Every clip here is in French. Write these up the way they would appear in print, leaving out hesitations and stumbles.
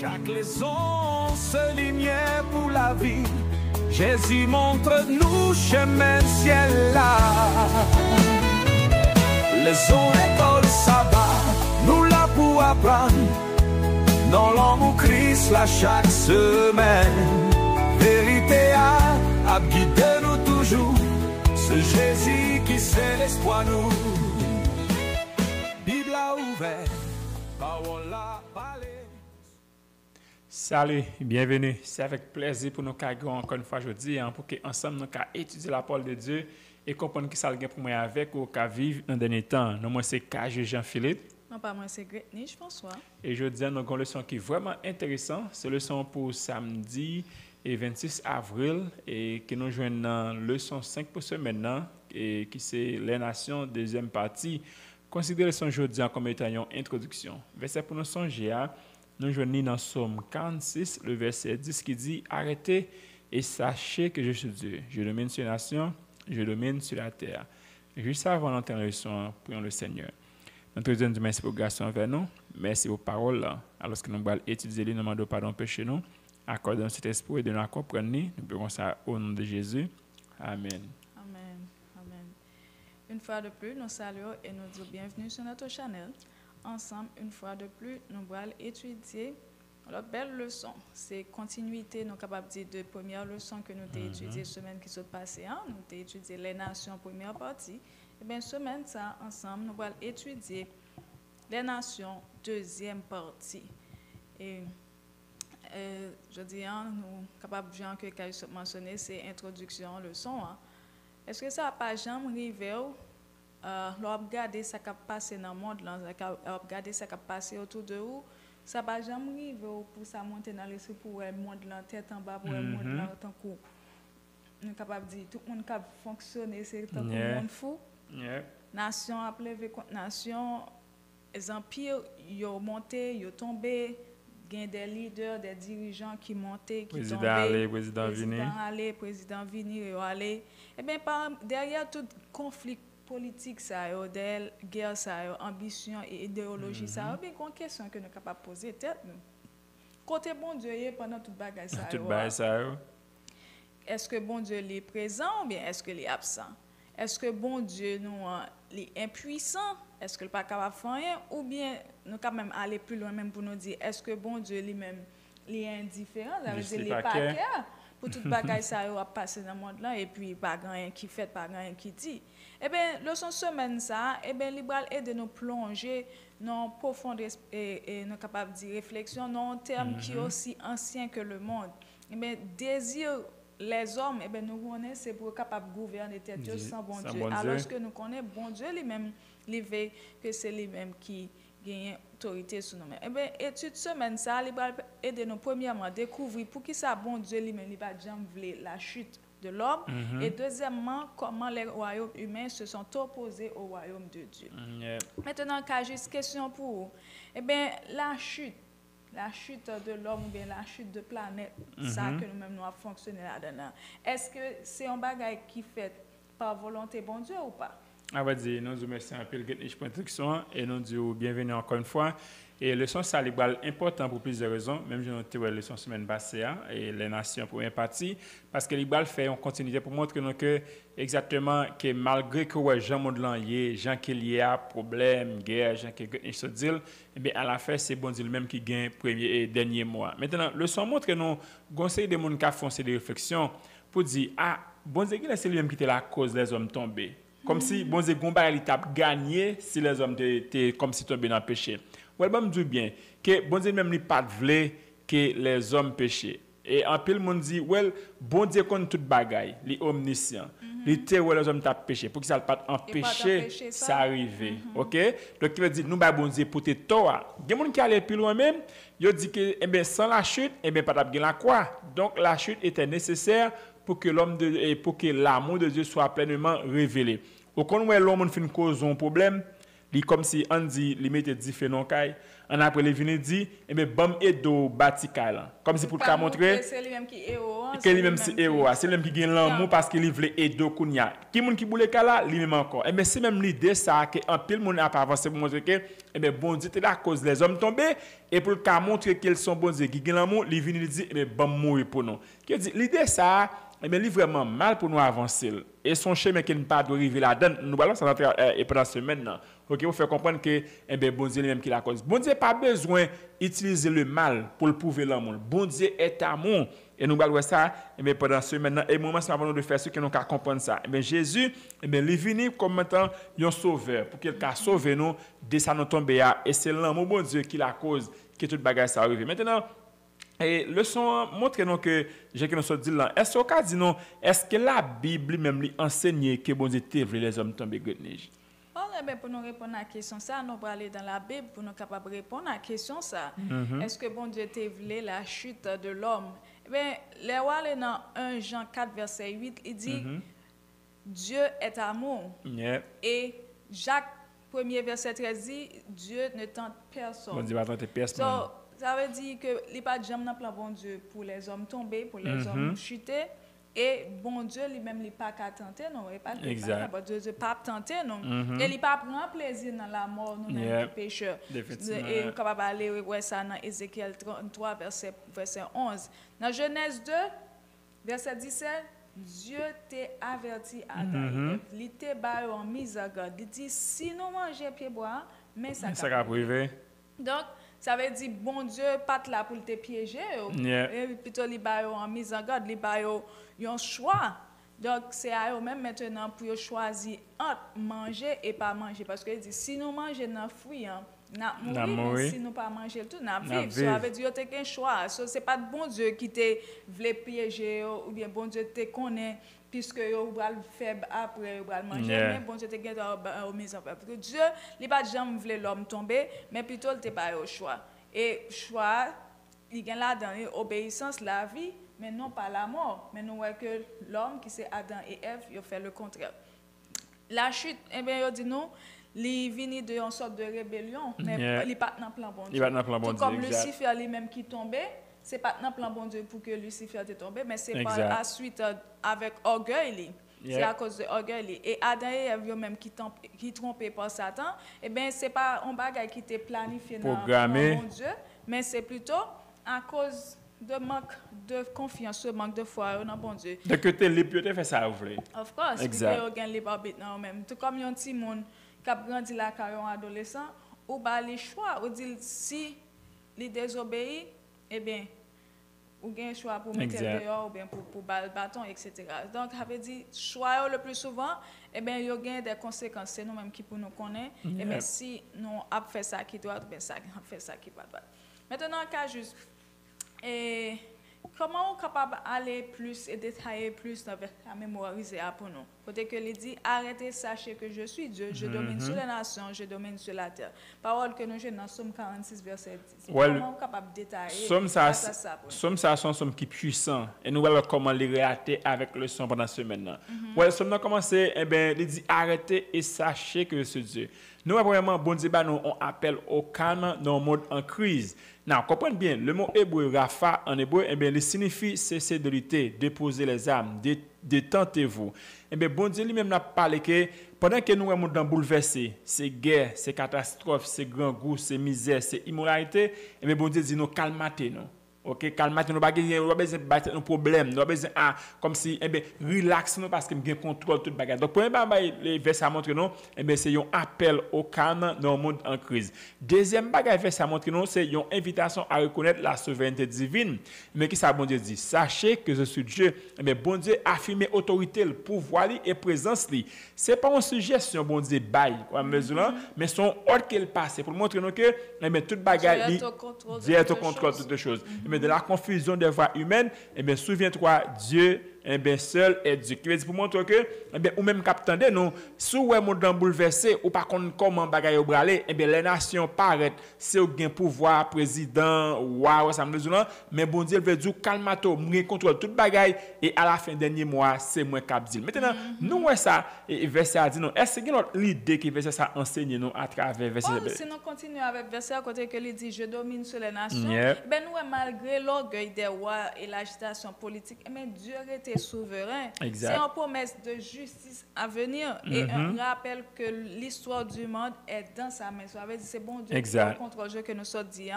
Chaque leçon se lignait pour la vie. Jésus montre-nous chemin ciel là. Leçon école sabbat, nous là pour apprendre. Dans l'amour Christ là chaque semaine. Vérité a guidé nous toujours. Ce Jésus qui c'est l'espoir nous. Bible a ouvert, parole a parlé. Salut, bienvenue. C'est avec plaisir pour nous qu'aller encore une fois aujourd'hui pour qu'ensemble nous qu'à étudier la parole de Dieu et comprendre qui ça le gain pour moi avec ou qu'à vivre dans le dernier temps. Nous moi c'est KG Jean-Philippe. Non pas moi c'est Gretniche François. Et je dis nous avons une leçon qui est vraiment intéressante. C'est une leçon pour samedi et 26 avril et que nous joignons dans leçon 5 pour ce maintenant et qui c'est les nations deuxième partie. Considérez leçon aujourd'hui comme étant une introduction. Verset pour nous songer à nous joignons dans Somme 46, le verset 10 qui dit « Arrêtez et sachez que je suis Dieu. Je domine sur les nations, je domine sur la terre. » Juste avant d'entrer dans la leçon, prions le Seigneur. Notre Dieu nous merci pour grâce envers nous. Merci pour paroles. Alors que nous allons étudier les demandes de pardon péché nous. Accordons cet esprit de nous comprendre. Nous prions ça au nom de Jésus. Amen. Amen. Amen. Une fois de plus, nous saluons et nous disons bienvenue sur notre channel. Ensemble, une fois de plus, nous allons étudier la belle leçon. C'est continuité, nous sommes capables de dire de première leçon que nous avons étudiée la semaine qui s'est passée. Nous avons étudié les nations, première partie. Et bien, semaine, ça, ensemble, nous allons étudier les nations, deuxième partie. Et je dis, nous sommes capables de dire que Caillou mentionné, c'est introduction, leçon. Est-ce que ça n'a pas jamais arrivé? L'on regarder ce qui a passé dans le monde, regarder ce qui a passé autour de vous, ça va jamais arriver pour ça monter dans l'esprit pour le monde la tête en bas pour le monde là tant que nous sommes capables de dire tout le monde qui fonctionner c'est tant que le monde fou. Nation a levé contre nation, les empires ils ont monté, ils ont tombé, gain des leaders, des dirigeants qui montaient, qui tombaient, président venir, aller. Et bien derrière tout conflit politique, ça, des guerre, ça, ambition et idéologie, ça, bien une question que nous sommes capables de poser tête nous. Côté bon Dieu pendant toute bagaille ça. Est-ce que bon Dieu est présent ou bien est-ce qu'il est absent? Est-ce que bon Dieu nous est impuissant? Est-ce qu'il n'est pas capable de faire rien ou bien nous quand même aller plus loin même pour nous dire est-ce que bon Dieu lui-même est indifférent, ça veut dire il n'est pas clair pour toute bagaille ça va passer dans le monde là et puis pas rien qui fait, pas rien qui dit. Eh bien, leçon semaine ça, eh bien, libéral aide nous plonger dans profonde et nous capable de dire réflexion dans un terme qui est aussi ancien que le monde. Eh bien, désir les hommes, eh bien, nous connaissons c'est pour capable de gouverner tête sans bon Dieu. Alors que nous connaissons bon Dieu lui-même, lui que c'est lui-même qui gagne autorité sur nous-mêmes. Eh bien, étude semaine ça, libéral aide nous premièrement découvrir pour qui ça bon Dieu lui-même il va jamais la chute de l'homme et deuxièmement comment les royaumes humains se sont opposés au royaume de Dieu. Maintenant quand j'ai une question pour vous, eh bien la chute de l'homme ou bien la chute de planète ça que nous-mêmes nous avons fonctionné là-dedans. Est-ce que c'est un bagage qui fait par volonté bon Dieu ou pas? On va dire nous vous merci un peu pour l'introduction et nous disons bienvenue encore une fois. Et le leçon ça est important pour plusieurs raisons, même j'ai noté la leçon semaine passée et les nations première partie parce que l'Ibral fait en continuité pour montrer nous que exactement que malgré que Jean monde lié, Jean qui lié à problème, guerre, Jean qui se dit et bien à la fin c'est bon Dieu même qui gagne premier et dernier mois. Maintenant le leçon montre que nous conseil des monde qui font ces réflexions pour dire bon Dieu c'est lui même qui était la cause des hommes tombés. Comme si bon Dieu combat il t'a gagné si les hommes étaient comme si tombés dans le péché. Ouais, me dit bien que bon Dieu même n'est pas voulu que les hommes péchaient. Et en pile monde dit bon Dieu connaît toute bagaille, il est omniscient. Il sait où les hommes t'a péché pour que ça pas empêcher ça arriver. OK? Donc il veut dire nous bon Dieu pour te tort. Il y a monde qui allait plus loin même, il dit que eh ben sans la chute, eh ben pas de la croix. Donc la chute était nécessaire pour que pour que l'amour de Dieu soit pleinement révélé. Au quand l'homme fin cause un problème, comme si on dit il mettait 10 phénomènes On après les vini dit et bien bam edo batikal. Comme si pour te montrer c'est lui-même qui est héros. que lui-même c'est héros, c'est lui-même qui gagne l'amour parce qu'il veut edo kounya. Qui moun qui boule kala lui-même encore. Et bien c'est même l'idée ça que en pile moun a pas avancé pour montrer que et bien bon Dieu c'est la cause les hommes tombés et pour le montrer qu'ils sont bon Dieu qui gagne l'amour, lui vient dit et bien bam mourir pour nous. Qui dit l'idée ça eh bien, il est vraiment mal pour nous avancer. Et son chemin qui n'est pas d'arriver là-dedans, nous allons ça et pendant ce maintenant. OK, vous faire comprendre que eh bien bon Dieu lui-même qui la cause. Bon Dieu pas besoin d'utiliser le mal pour le prouver l'amour. Bon Dieu est amour et nous allons ça eh bien pendant ce maintenant et moment c'est avant de faire ce que nous qu'à comprendre ça. Eh bien Jésus eh bien il est venu comme étant un sauveur pour qu'il puisse sauver nous de ça nous tomber et c'est l'amour bon Dieu qui la cause que toute bagarre ça arrive. Maintenant et leçon montre nous que j'ai que nous sommes dit là est-ce au cas dit non est-ce que la Bible même lui enseigne que bon Dieu t'évle les hommes tomber grenage. Pour nous répondre à la question ça, nous allons aller dans la Bible pour nous capables de répondre à la question ça. Est-ce que bon Dieu t'évle la chute de l'homme? Eh bien, les rois dans 1 Jean 4 verset 8, il dit Dieu est amour. Et Jacques 1er verset 13 dit Dieu ne tente personne. Bon Dieu va tenter personne. Ça veut dire que il n'y a pas de jamais dans plan bon Dieu pour les hommes tombés, pour les hommes chuter. Et bon Dieu lui-même, il n'est pas qu'à tenter, non. Il n'est pas Dieu pas tenter, non. Et il n'est pas prendre plaisir dans la mort, nous-mêmes, pécheurs. Et nous capable aller voir ça dans Ézéchiel 33, verset 11. Dans Genèse 2, verset 17, Dieu t'a averti à Adam. Il t'a barré en mise à garde. Il dit, si nous mangeons pied bois, mais ça va priver. Donc, ça veut dire bon Dieu pas là pour te piéger et plutôt li ba en mise en garde, li ba un choix. Donc c'est à eux même maintenant pour choisir entre manger et pas manger parce que il dit si nous mangeons dans fruit n'a mourir si nous pas manger tout n'a vivre. Ça veut dire tu as un choix. So, c'est pas bon Dieu qui te veut piéger ou bien bon Dieu te connaît puisque vous allez faire après vous allez manger mais bon Dieu te gagne au mise en place parce que Dieu il pas jamais voulu l'homme tomber mais plutôt il te pas au choix et choix il gagne là dans obéissance la vie mais non pas la mort mais nous voyons que l'homme qui c'est Adam et Ève il fait le contraire la chute eh bien il dit non il vient de une sorte de rébellion mais il pas dans plan bon Dieu tout comme Lucifer lui-même qui tombait c'est pas dans plan bon Dieu pour que Lucifer te tombe mais c'est par la suite avec orgueil c'est à cause de orgueil et Adam et Ève eux-mêmes qui trompés par Satan et ben c'est pas un bagage qui était planifié dans bon Dieu mais c'est plutôt à cause de manque de confiance, manque de foi dans bon Dieu. De que tu es libre, tu fais ça, vous voulez. Of course, exact. Parce que tu as libre arbitre dans même. Tout comme un petit monde qui a grandi là quand un adolescent, ou bah les choix, ou dit si il désobéit, eh bien, ou gain un choix pour mettre dehors ou bien pour le bâton, etc. Donc, ça veut dire choix le plus souvent, eh bien, il y a des conséquences. C'est nous-mêmes qui pour nous connaître. Eh bien, si nous avons fait ça qui doit, bien ça, on fait ça qui va. Maintenant, cas juste. Et comment on est capable d'aller plus et détailler plus dans la mémoriser pour nous? Peut-être que il dit arrêtez, sachez que je suis Dieu, je domine sur les nations, je domine sur la terre. Parole que nous jouons dans Somme 46, verset 10. Comment on est capable de détailler Somme ça sont somme qui puissant et nous voyons comment les réater avec le son pendant ce maintenant. Somme a commencé, eh bien, il dit arrêtez et sachez que je suis Dieu. Nous, vraiment, bon Dieu, nous on appelle au calme dans le monde en crise. Now, comprenez bien, le mot hébreu, Rapha, en hébreu, eh bien, il signifie cesser de lutter, déposer les armes, détentez-vous. Eh bien, bon Dieu lui-même n'a parlé que pendant que nous sommes dans bouleversé, c'est guerre, c'est catastrophe, c'est grand goût, c'est misère, c'est immoralité, eh bien, bon Dieu dit nous calmatez-nous. OK, calmatez-nous, nous pas besoin de battre nos problèmes, nous pas besoin comme si eh bien relax nous parce que nous contrôle toute bagarre. Donc premier bagage les versets montre nous eh bien c'est un appel au calme dans le monde en crise. Deuxième bagage verset montre nous c'est une invitation à reconnaître la souveraineté divine. Mais qui ça bon Dieu dit sachez que je suis Dieu. Eh bien bon Dieu affirme autorité, le pouvoir et présence li. C'est pas une suggestion bon Dieu bail comme mesure mais son ordre qu'il passe pour montrer nous que eh bien toute bagarre Dieu est au contrôle de toutes choses. Mais de la confusion des voix humaines, eh bien, souviens-toi, Dieu eh bien seul éduque. Qui veut dire pour montrer que eh bien ou même captande nous sous ouais monde bouleversé ou pas connait comment bagaille au braler, eh bien les nations paraît c'est au gain pouvoir président waouh ça me dit mais bon Dieu veut dire calmato, me contrôle toute bagaille et à la fin dernier mois c'est moi cap dit. Maintenant nous ouais ça et verset a dit non est-ce que notre l'idée qui verset ça enseigner nous à travers verset si nous continuons avec verset à côté que il dit je domine sur les nations ben nous malgré l'orgueil des rois et l'agitation politique mais Dieu était souverain. C'est une promesse de justice à venir et un rappel que l'histoire du monde est dans sa main. Ça veut dire c'est bon Dieu qui contrôle que nous sommes dit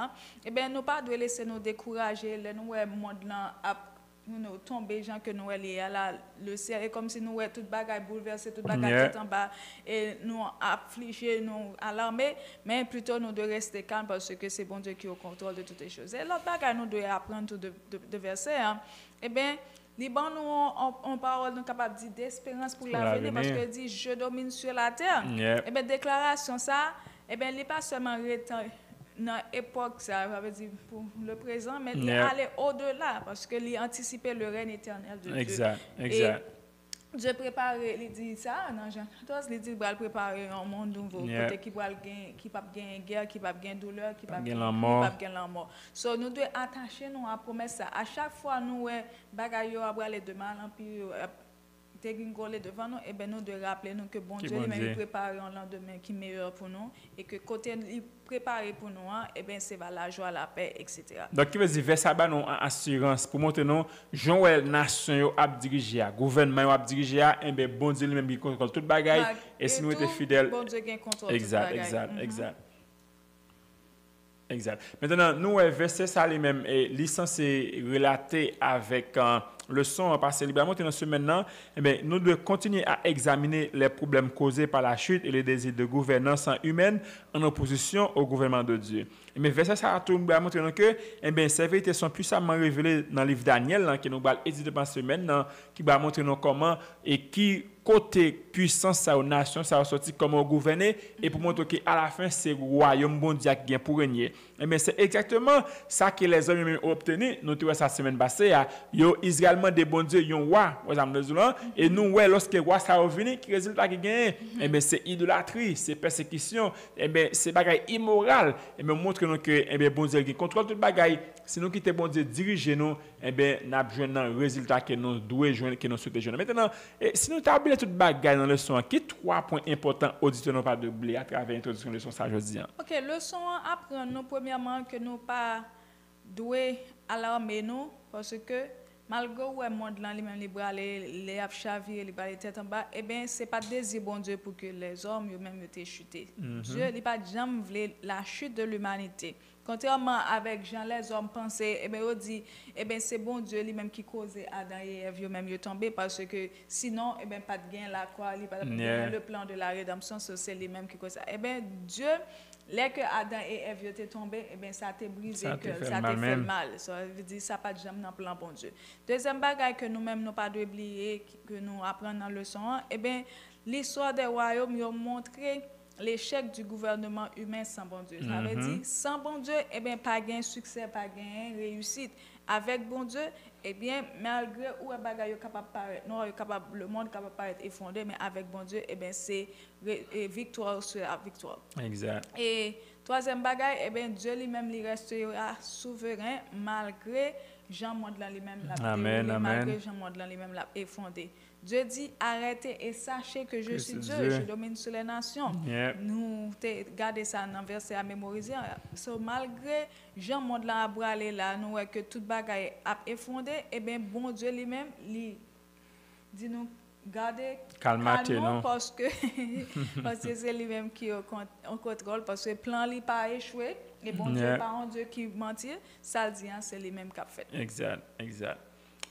et ben nous pas doit laisser nous décourager le nous monde là nous tomber gens que nous est là le serrer comme si nous toute bagaille bouleversée toute bagaille tout en bas et nous affligés nous alarmés mais plutôt nous de rester calme parce que c'est bon Dieu qui est au contrôle de toutes les choses et l'autre bagaille nous doit apprendre tout de verset et ben Liban nous on parole nous capable dire d'espérance pour l'avenir parce que dit je domine sur la terre et ben déclaration ça et ben il pas seulement dans l'époque, ça veut dire pour le présent, mais il aller au-delà parce que il anticipait le règne éternel de Dieu. Exact. Dieu prépare, il dit ça dans Jean 14, il dit qu'il va préparer un monde nouveau, côté qui va gagner guerre, qui va gagner douleur, qui va gagner la mort. So nous devons attacher nous à promesse ça. À chaque fois nous bagaille à aller de mal en pire dégringoler devant nous et ben nous de rappeler nous que bon Dieu lui-même prépare un lendemain qui est meilleur pour nous et que côté il préparé pour nous et ben c'est la joie la paix etc. Donc qui veut dire vers ça ba nous assurance pour montrer nous Joël nation a dirigé gouvernement a dirigé et ben bon Dieu lui-même qui contrôle toute bagaille et si nous était fidèles bon Dieu qui contrôle exact. Maintenant, nous, verset ça lui-même, censé relater avec le son passé librement dans ce maintenant, nous devons continuer à examiner les problèmes causés par la chute et les désirs de gouvernance humaine en opposition au gouvernement de Dieu. Mais verset ça a tout montrer que ces vérités sont puissamment révélées dans le livre Daniel, qui nous va étudier pendant ce semaine, qui va montrer nous comment et qui côté puissance ça aux nations ça a sorti comment gouverner et pour montrer qu'à la fin c'est royaume bon Dieu qui vient pour régner. Mais c'est exactement ça que les hommes ont obtenu. Nous trouvons ça semaine passée yo Israël des bon Dieu yon roi et nous lorsque roi ça revenu qui résultat qui gagne c'est idolâtrie, c'est persécution, c'est bagaille immoral et me montre nous que bon Dieu qui contrôle toute bagaille. Si nous quittons bon Dieu diriger nous n'a besoin un résultat que nous doit joindre que nous souhaitons joindre. Maintenant si nous tablons toute bagaille dans le son qui trois points importants auditeurs n'ont pas d'oublier à travers l'introduction de leçon ça jeudi. OK, leçon apprendre nous premièrement que nous pas doué alarmer nous parce que malgré le monde là lui-même les chavir les tête en bas c'est pas désir bon Dieu pour que les hommes eux-mêmes étaient chutés. Dieu il pas jamais voulu la chute de l'humanité. Contrairement avec Jean les hommes pensaient on dit c'est bon Dieu lui-même qui causait Adam et Ève eux-mêmes yo tomber parce que sinon pas de gain la croix pas le plan de la rédemption c'est lui-même qui cause ça. Dieu les que Adam et Ève étaient tombés ça t'a brisé que ça t'a fait mal. Ça veut dire ça pas jamais dans plan bon Dieu. Deuxième bagaille que nous-mêmes nous pas oublier que nous apprenons dans le leçon l'histoire des royaumes a montré l'échec du gouvernement humain sans bon Dieu. Ça veut dire sans bon Dieu pas gain succès, pas gain réussite. Avec bon Dieu malgré où bagaille capable paraître non capable le monde capable paraître effondré mais avec bon Dieu c'est victoire sur la victoire. Exact. Et troisième bagaille Dieu lui-même il restera souverain malgré Jean monde lui-même malgré Jean monde lui-même l'a effondré. Dieu dit arrêtez et sachez que je suis Dieu, je domine sur les nations. Nous gardez ça dans verset à mémoriser. Malgré Jean monde là a brûlé là nous que toute bagaille a effondré bon Dieu lui-même lui dit nous garder calme parce que c'est lui-même qui en contrôle parce que le plan lui pas échoué et bon Dieu pas un Dieu qui mentir ça dit c'est lui-même qui a fait. Exact.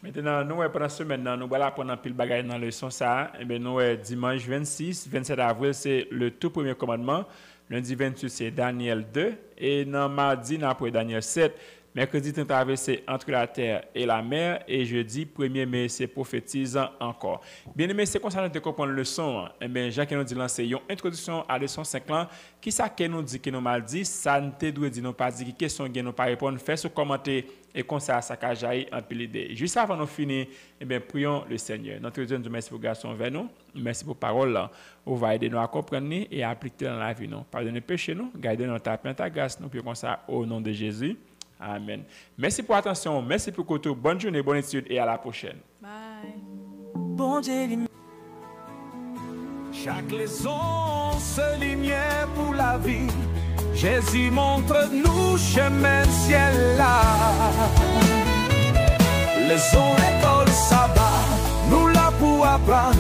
Maintenant, nous, pendant ce semaine, nous allons apprendre un pile bagaille dans le leçon ça. Nous, dimanche 27 avril, c'est le tout premier commandement. Lundi 28, c'est Daniel 2. Et dans mardi, nous après Daniel 7. Mercredi, tu traversé entre la terre et la mer. Et jeudi, 1er mai, c'est prophétisant encore. Bien aimé, c'est concernant de comprendre le leçon. Eh bien, Jacques nous dit lancer une introduction à leçon 5 ans. Qui ça que nous dit, qui nous mal dit, ça ne te doit dire, nous pas dit, qui question, qui nous pas répondre, fait ce commentaire et comme ça a jailli en pile d'idées. Juste avant de finir, eh bien, prions le Seigneur. Notre Dieu nous merci pour garçon vers nous. Merci pour parole. On va aider nous à comprendre et à appliquer dans la vie. Pardonnez péché nous, gardez notre tapin ta grâce, nous prions comme ça au nom de Jésus. Amen. Merci pour l'attention, merci pour l'écoute. Bonne journée, bonne étude et à la prochaine. Bye. Bon Dieu, chaque leçon se lumière pour la vie. Jésus montre-nous chemin ciel là. Leçon école sabbat, nous là pour apprendre.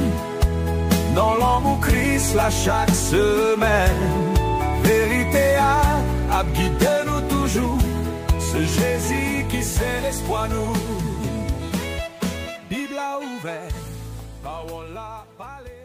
Dans l'amour Christ là chaque semaine. Vérité à guider nous toujours. Ce Jésus qui c'est l'espoir nous. Bible a ouvert, parole a parlé.